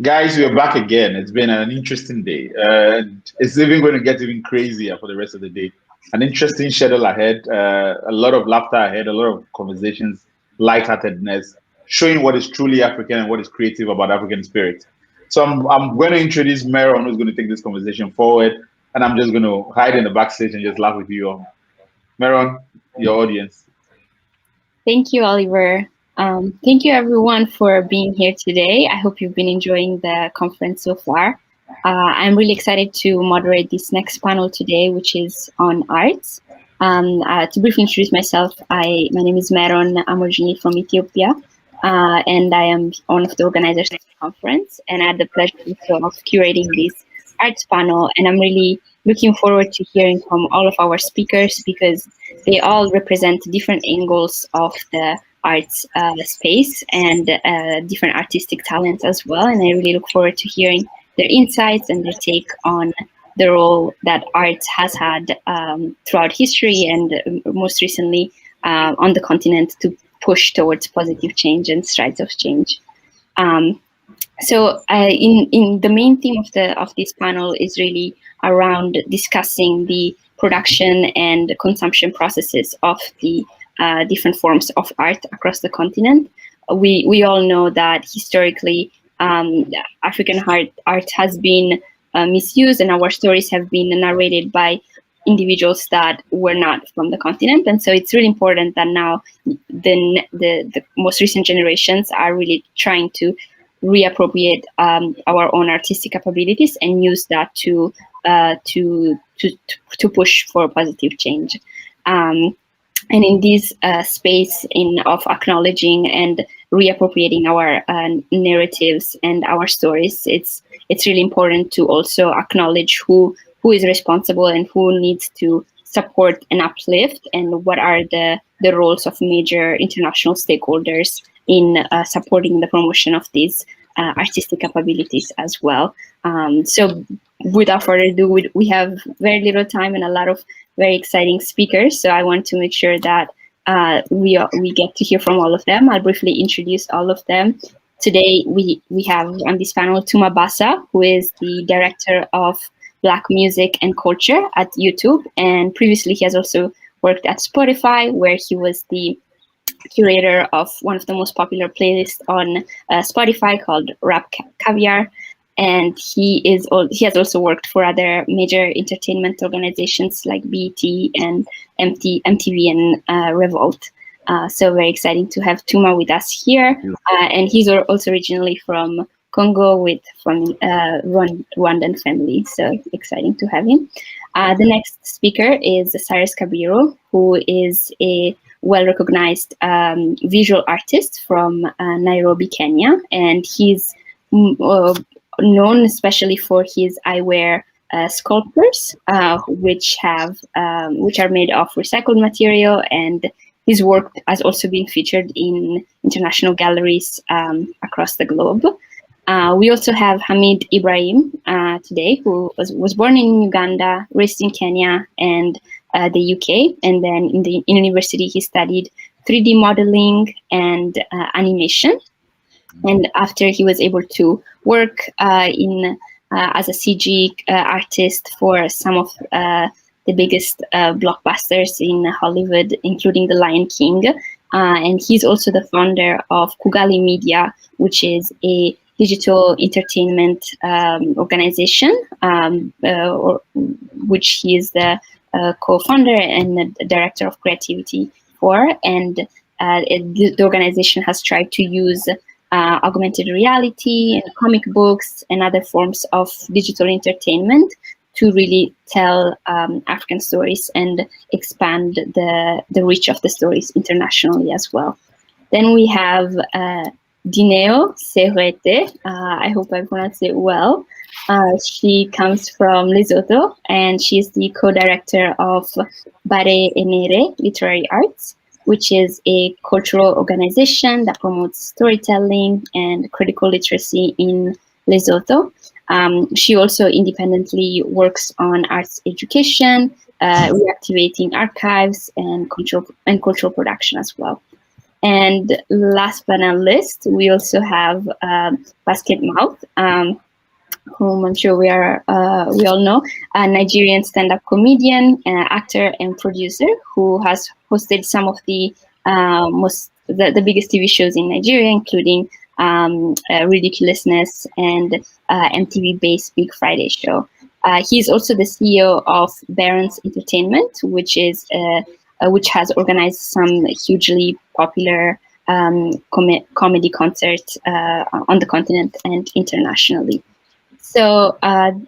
Guys, we're back again. It's been an interesting day. And it's even going to get even crazier for the rest of the day. An interesting schedule ahead, a lot of laughter ahead, a lot of conversations, lightheartedness, showing what is truly African and what is creative about African spirit. So I'm going to introduce Meron, who's going to take this conversation forward. And I'm just going to hide in the backstage and just laugh with you all. Meron, your audience. Thank you, Oliver. Thank you, everyone, for being here today. I hope you've been enjoying the conference so far. I'm really excited to moderate this next panel today, which is on arts. To briefly introduce myself, my name is Meron. I'm originally from Ethiopia, and I am one of the organizers of the conference. And I had the pleasure also of curating this arts panel. And I'm really looking forward to hearing from all of our speakers because they all represent different angles of the arts space and different artistic talents as well. And I really look forward to hearing their insights and their take on the role that art has had throughout history and most recently on the continent to push towards positive change and strides of change. So in the main theme of this panel is really around discussing the production and consumption processes of the different forms of art across the continent. We all know that historically African art has been misused, and our stories have been narrated by individuals that were not from the continent. And so it's really important that now the most recent generations are really trying to reappropriate our own artistic capabilities and use that to push for positive change. And in this space of acknowledging and reappropriating our narratives and our stories, it's really important to also acknowledge who is responsible and who needs to support and uplift, and what are the roles of major international stakeholders in supporting the promotion of these artistic capabilities as well. So without further ado, we have very little time and a lot of very exciting speakers. So I want to make sure that we get to hear from all of them. I'll briefly introduce all of them. Today we have on this panel Tuma Basa, who is the director of Black Music and Culture at YouTube, and previously he has also worked at Spotify, where he was the curator of one of the most popular playlists on Spotify called Rap Caviar. And he has also worked for other major entertainment organizations like BET and MTV and Revolt. So very exciting to have Tuma with us here. And he's also originally from Congo from Rwandan family. So exciting to have him. The next speaker is Cyrus Kabiru, who is a well-recognized visual artist from Nairobi, Kenya. And he's known especially for his eyewear sculptures, which are made of recycled material, and his work has also been featured in international galleries across the globe. We also have Hamid Ibrahim today, who was born in Uganda, raised in Kenya and the UK, and then in university he studied 3D modeling and animation. And after he was able to work as a CG artist for some of the biggest blockbusters in Hollywood, including The Lion King. And he's also the founder of Kugali Media, which is a digital entertainment organization, which he is the co-founder and the director of creativity for. And the organization has tried to use augmented reality and comic books and other forms of digital entertainment to really tell African stories and expand the reach of the stories internationally as well. Then we have Lineo Segoete. I hope I pronounced it well. She comes from Lesotho, and she's the co-director of Bare Enere Literary Arts, which is a cultural organization that promotes storytelling and critical literacy in Lesotho. She also independently works on arts education, reactivating archives, and cultural production as well. And last but not least, we also have Basketmouth, whom I'm sure we all know, a Nigerian stand-up comedian, actor, and producer who has hosted some of the biggest TV shows in Nigeria, including Ridiculousness and MTV-based Big Friday show. He's also the CEO of Barron's Entertainment, which has organized some hugely popular comedy concerts on the continent and internationally. So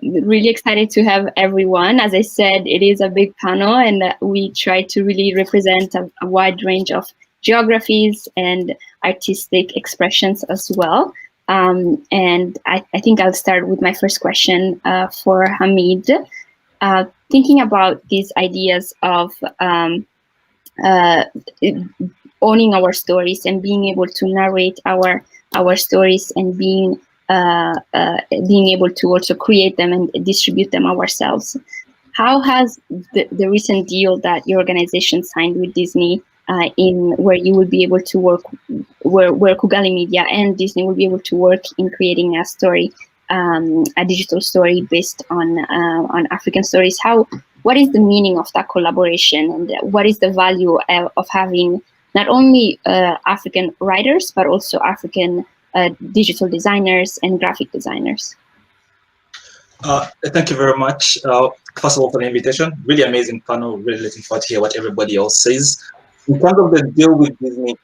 really excited to have everyone. As I said, it is a big panel, and we try to really represent a wide range of geographies and artistic expressions as well. And I think I'll start with my first question for Hamid. Thinking about these ideas of owning our stories and being able to narrate our stories and being able to also create them and distribute them ourselves. How has the recent deal that your organization signed with Disney, in where you will be able to work, where Kugali Media and Disney will be able to work in creating a story, a digital story based on African stories? What is the meaning of that collaboration, and what is the value of having not only African writers but also African digital designers and graphic designers? Thank you very much. First of all, for the invitation. Really amazing panel. Really looking forward to hear what everybody else says. In terms of the deal with Disney,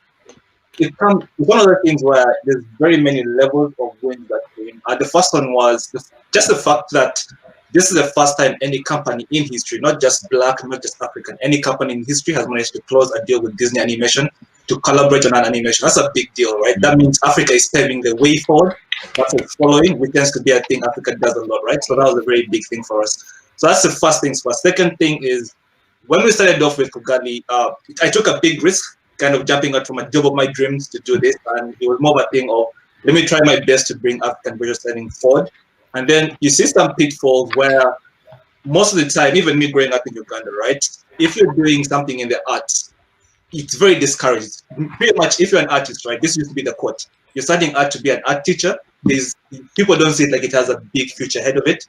it's one of the things where there's very many levels of wins that came. The first one was just the fact that this is the first time any company in history, not just Black, not just African, any company in history has managed to close a deal with Disney Animation to collaborate on an animation. That's a big deal, right? That means Africa is paving the way forward. That's what's following, which tends to be a thing Africa does a lot, right? So that was a very big thing for us. So that's the first thing first. Second thing is, when we started off with Kugali, I took a big risk, kind of jumping out from a job of my dreams to do this. And it was more of a thing of, let me try my best to bring African visual styling forward. And then you see some pitfalls where most of the time, even me growing up in Uganda, right? If you're doing something in the arts, it's very discouraged. Pretty much, if you're an artist, right? This used to be the quote. You're studying art to be an art teacher. People don't see it like it has a big future ahead of it.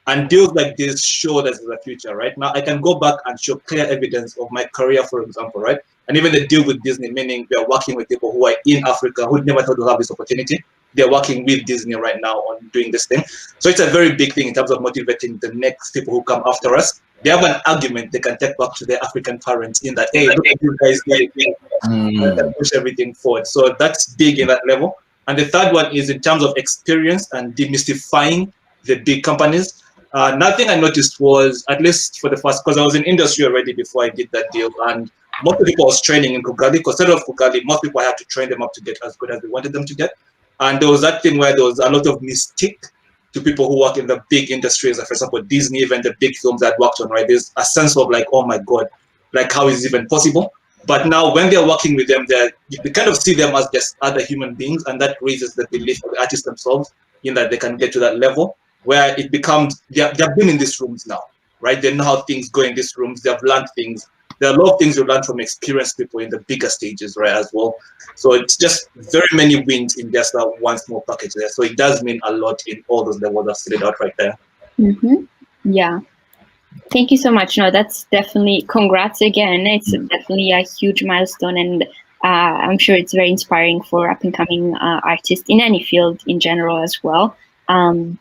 And deals like this show that there's a future, right? Now, I can go back and show clear evidence of my career, for example, right? And even the deal with Disney, meaning we are working with people who are in Africa who never thought to have this opportunity. They're working with Disney right now on doing this thing. So it's a very big thing in terms of motivating the next people who come after us. They have an argument they can take back to their African parents in that, hey, look at you guys doing it. And push everything forward. So that's big in that level. And the third one is in terms of experience and demystifying the big companies. Nothing I noticed was, at least for the first, because I was in industry already before I did that deal, and most of the people I was training in Kugali, because instead of Kugali, most people I had to train them up to get as good as they wanted them to get. And there was that thing where there was a lot of mystique to people who work in the big industries, like for example, Disney, even the big films that worked on, right? There's a sense of like, oh my God, like how is it even possible? But now when they're working with them, you kind of see them as just other human beings, and that raises the belief of the artists themselves in that they can get to that level where it becomes, they've been in these rooms now, right? They know how things go in these rooms, they've learned things. There are a lot of things you learn from experienced people in the bigger stages, right, as well. So it's just very many wins in just that one small package there. So it does mean a lot in all those levels I've set it out right there. Mm-hmm. Yeah. Thank you so much. No, that's definitely, congrats again. It's definitely a huge milestone, and I'm sure it's very inspiring for up-and-coming artists in any field in general as well. And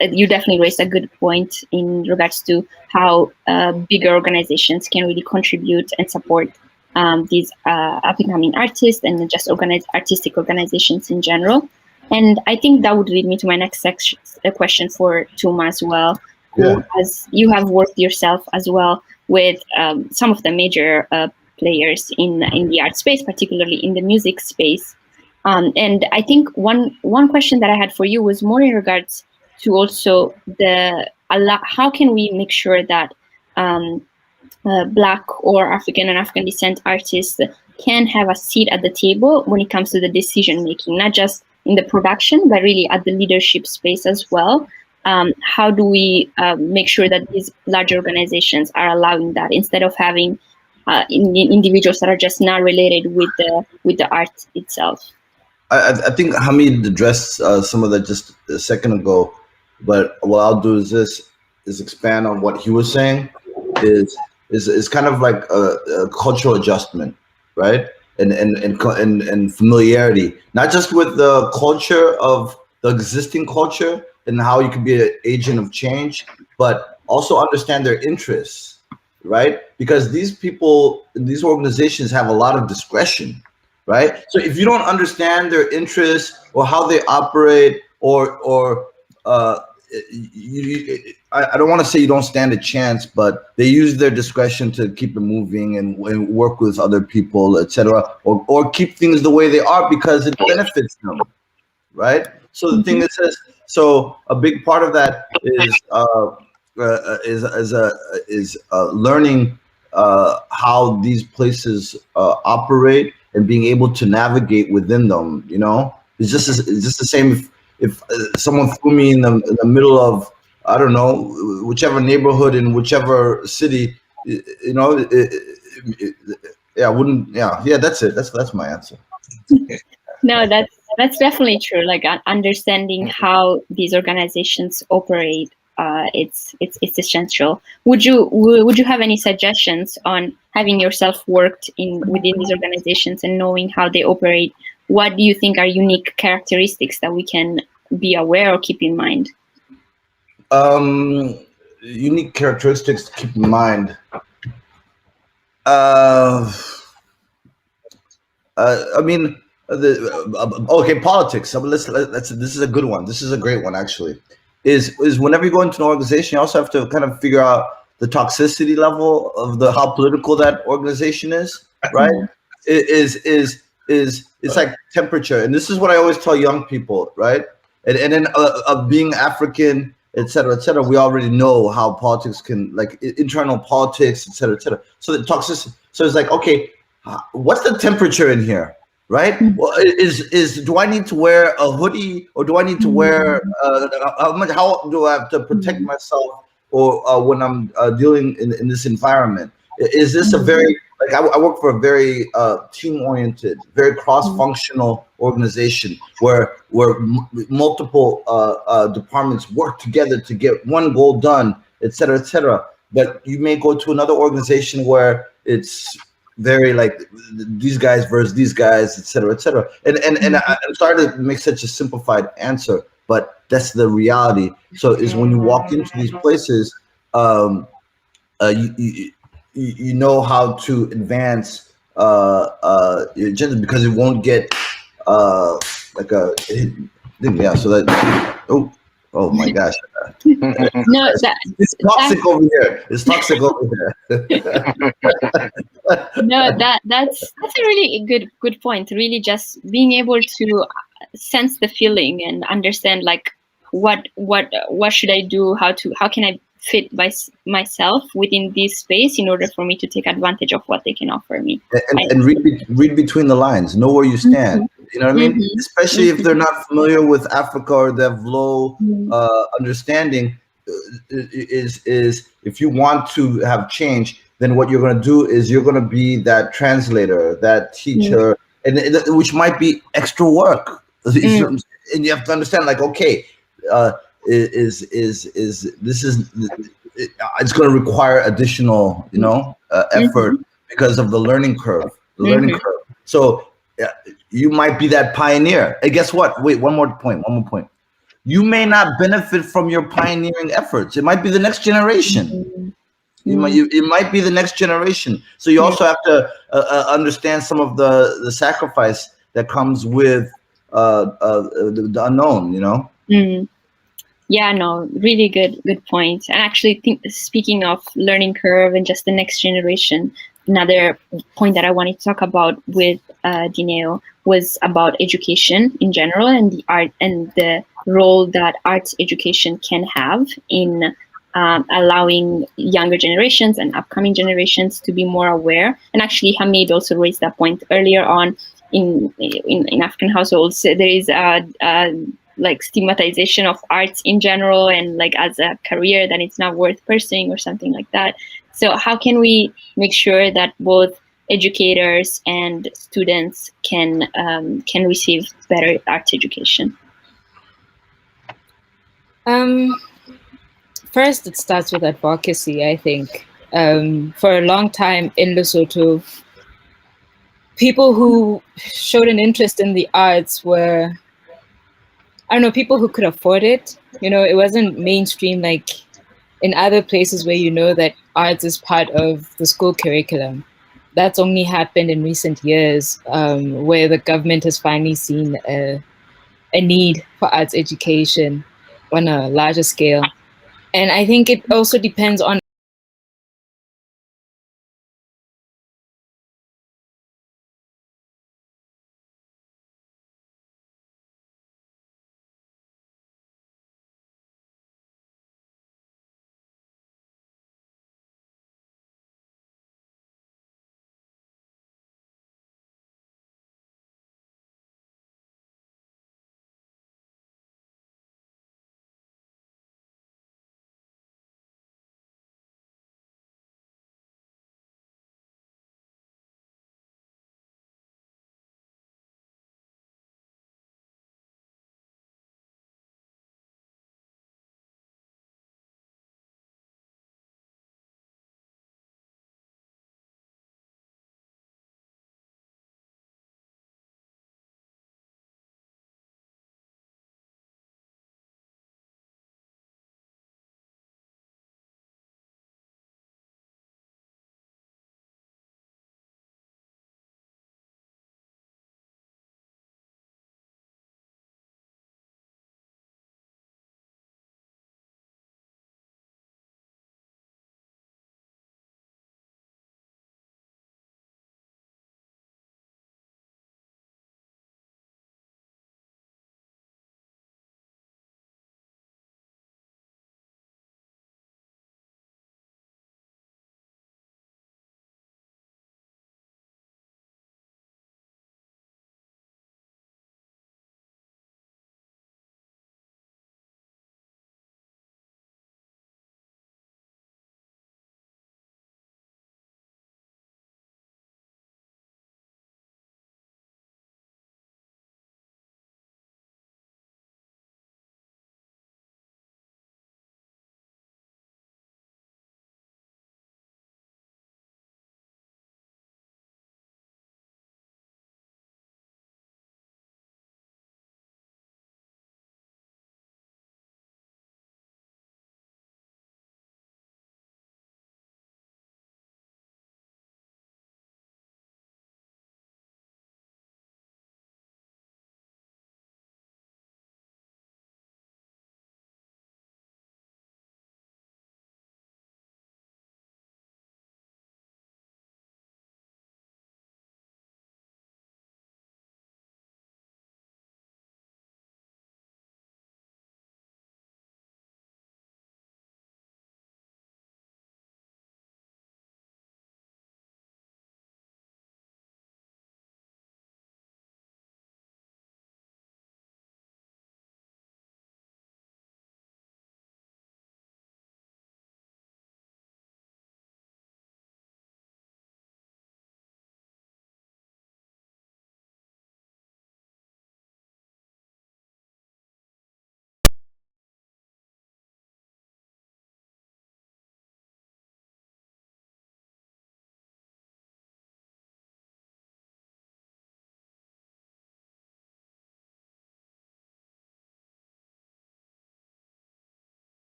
you definitely raised a good point in regards to how bigger organizations can really contribute and support these up-and-coming artists and just artistic organizations in general. And I think that would lead me to my next question for Tuma as well. Yeah. As you have worked yourself as well with some of the major players in the art space, particularly in the music space. And I think one question that I had for you was more in regards to also how can we make sure that Black or African and African descent artists can have a seat at the table when it comes to the decision making, not just in the production, but really at the leadership space as well. How do we make sure that these large organizations are allowing that, instead of having individuals that are just not related with the art itself. I think Hamid addressed some of that just a second ago, but what I'll do is expand on what he was saying. Is kind of like a cultural adjustment, right? And familiarity, not just with the culture of the existing culture and how you can be an agent of change, but also understand their interests, right? Because these people in these organizations have a lot of discretion, right? So if you don't understand their interests or how they operate, or I don't want to say you don't stand a chance, but they use their discretion to keep it moving and work with other people, etc., or keep things the way they are because it benefits them, right? So the thing is this. So a big part of that is learning how these places operate and being able to navigate within them. You know, it's just the same if someone threw me in the middle of, I don't know, whichever neighborhood in whichever city, you know, that's it. That's my answer. No, that's definitely true. Like understanding how these organizations operate, it's essential. Would you have any suggestions on having yourself worked within these organizations and knowing how they operate? What do you think are unique characteristics that we can be aware or keep in mind? Unique characteristics to keep in mind. I mean, okay, politics. This is a good one. This is a great one, actually. Is whenever you go into an organization, you also have to kind of figure out the toxicity level of how political that organization is, right? It's like temperature, and this is what I always tell young people, right? And then being African, et cetera, we already know how politics can, like internal politics, et cetera. So the toxicity. So it's like, okay, what's the temperature in here, right? Well, do I need to wear a hoodie, or do I need to wear how do I have to protect myself, or when I'm dealing in this environment? Is this a very, like, I work for a very team-oriented, very cross-functional organization where multiple departments work together to get one goal done, et cetera. But you may go to another organization where it's very like these guys versus these guys, et cetera. And I'm sorry to make such a simplified answer, but that's the reality. So is when you walk into these places, you know how to advance your agenda, because it won't get like a so that oh my gosh. No, it's toxic over here. It's toxic over here. No, that's a really good point. Really, just being able to sense the feeling and understand, like, what should I do? How can I fit myself within this space in order for me to take advantage of what they can offer me. And read between the lines, know where you stand. Mm-hmm. You know what I mean? Mm-hmm. Especially if they're not familiar with Africa or they have low understanding. Is if you want to have change, then what you're going to do is you're going to be that translator, that teacher, and which might be extra work. And you have to understand, like, okay, it's going to require additional, effort because of the learning curve. So you might be that pioneer. And guess what? Wait, one more point. You may not benefit from your pioneering efforts. It might be the next generation. It might be the next generation. So you also have to understand some of the sacrifice that comes with the unknown, Yeah, no, really good point. And actually, speaking of learning curve and just the next generation, another point that I wanted to talk about with Lineo was about education in general and the art and the role that arts education can have in allowing younger generations and upcoming generations to be more aware. And actually, Hamid also raised that point earlier on. In African households, there is like stigmatization of arts in general, and like as a career that it's not worth pursuing or something like that. So how can we make sure that both educators and students can receive better arts education? First, it starts with advocacy, I think. For a long time in Lesotho, people who showed an interest in the arts were, I don't know, people who could afford it. You know, it wasn't mainstream like in other places where you know that arts is part of the school curriculum. That's only happened in recent years, where the government has finally seen a need for arts education on a larger scale. And I think it also depends on